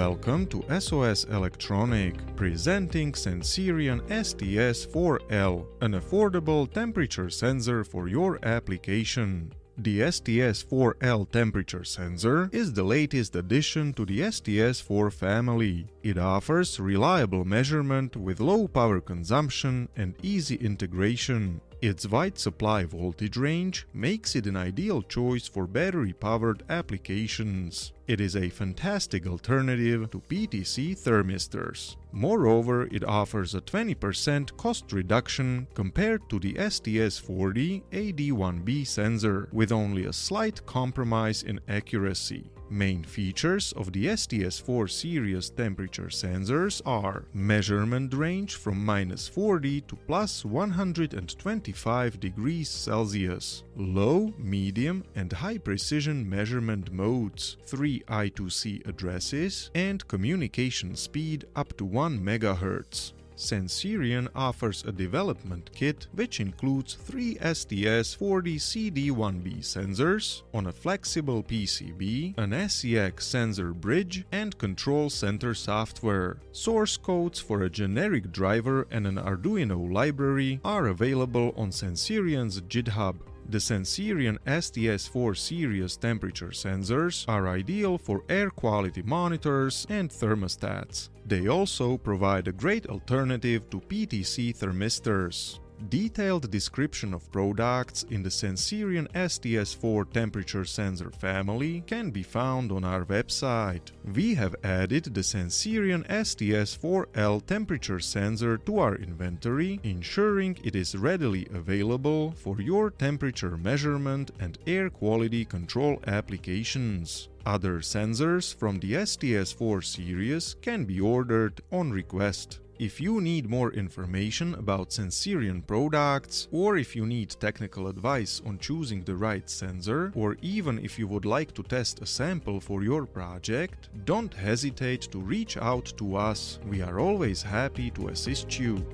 Welcome to SOS Electronic, presenting Sensirion STS4L, an affordable temperature sensor for your application. The STS4L temperature sensor is the latest addition to the STS4 family. It offers reliable measurement with low power consumption and easy integration. Its wide supply voltage range makes it an ideal choice for battery-powered applications. It is a fantastic alternative to PTC thermistors. Moreover, it offers a 20% cost reduction compared to the STS40 AD1B sensor, with only a slight compromise in accuracy. Main features of the STS4 series temperature sensors are measurement range from -40 to +125 degrees Celsius, low, medium and high precision measurement modes, 3 I2C addresses and communication speed up to 1 MHz. Sensirion offers a development kit which includes 3 STS40 CD1B sensors on a flexible PCB, an SEX sensor bridge and control center software. Source codes for a generic driver and an Arduino library are available on Sensirion's GitHub. The Sensirion STS4 series temperature sensors are ideal for air quality monitors and thermostats. They also provide a great alternative to PTC thermistors. Detailed description of products in the Sensirion STS4 temperature sensor family can be found on our website. We have added the Sensirion STS4L temperature sensor to our inventory, ensuring it is readily available for your temperature measurement and air quality control applications. Other sensors from the STS4 series can be ordered on request. If you need more information about Sensirion products, or if you need technical advice on choosing the right sensor, or even if you would like to test a sample for your project, don't hesitate to reach out to us. We are always happy to assist you.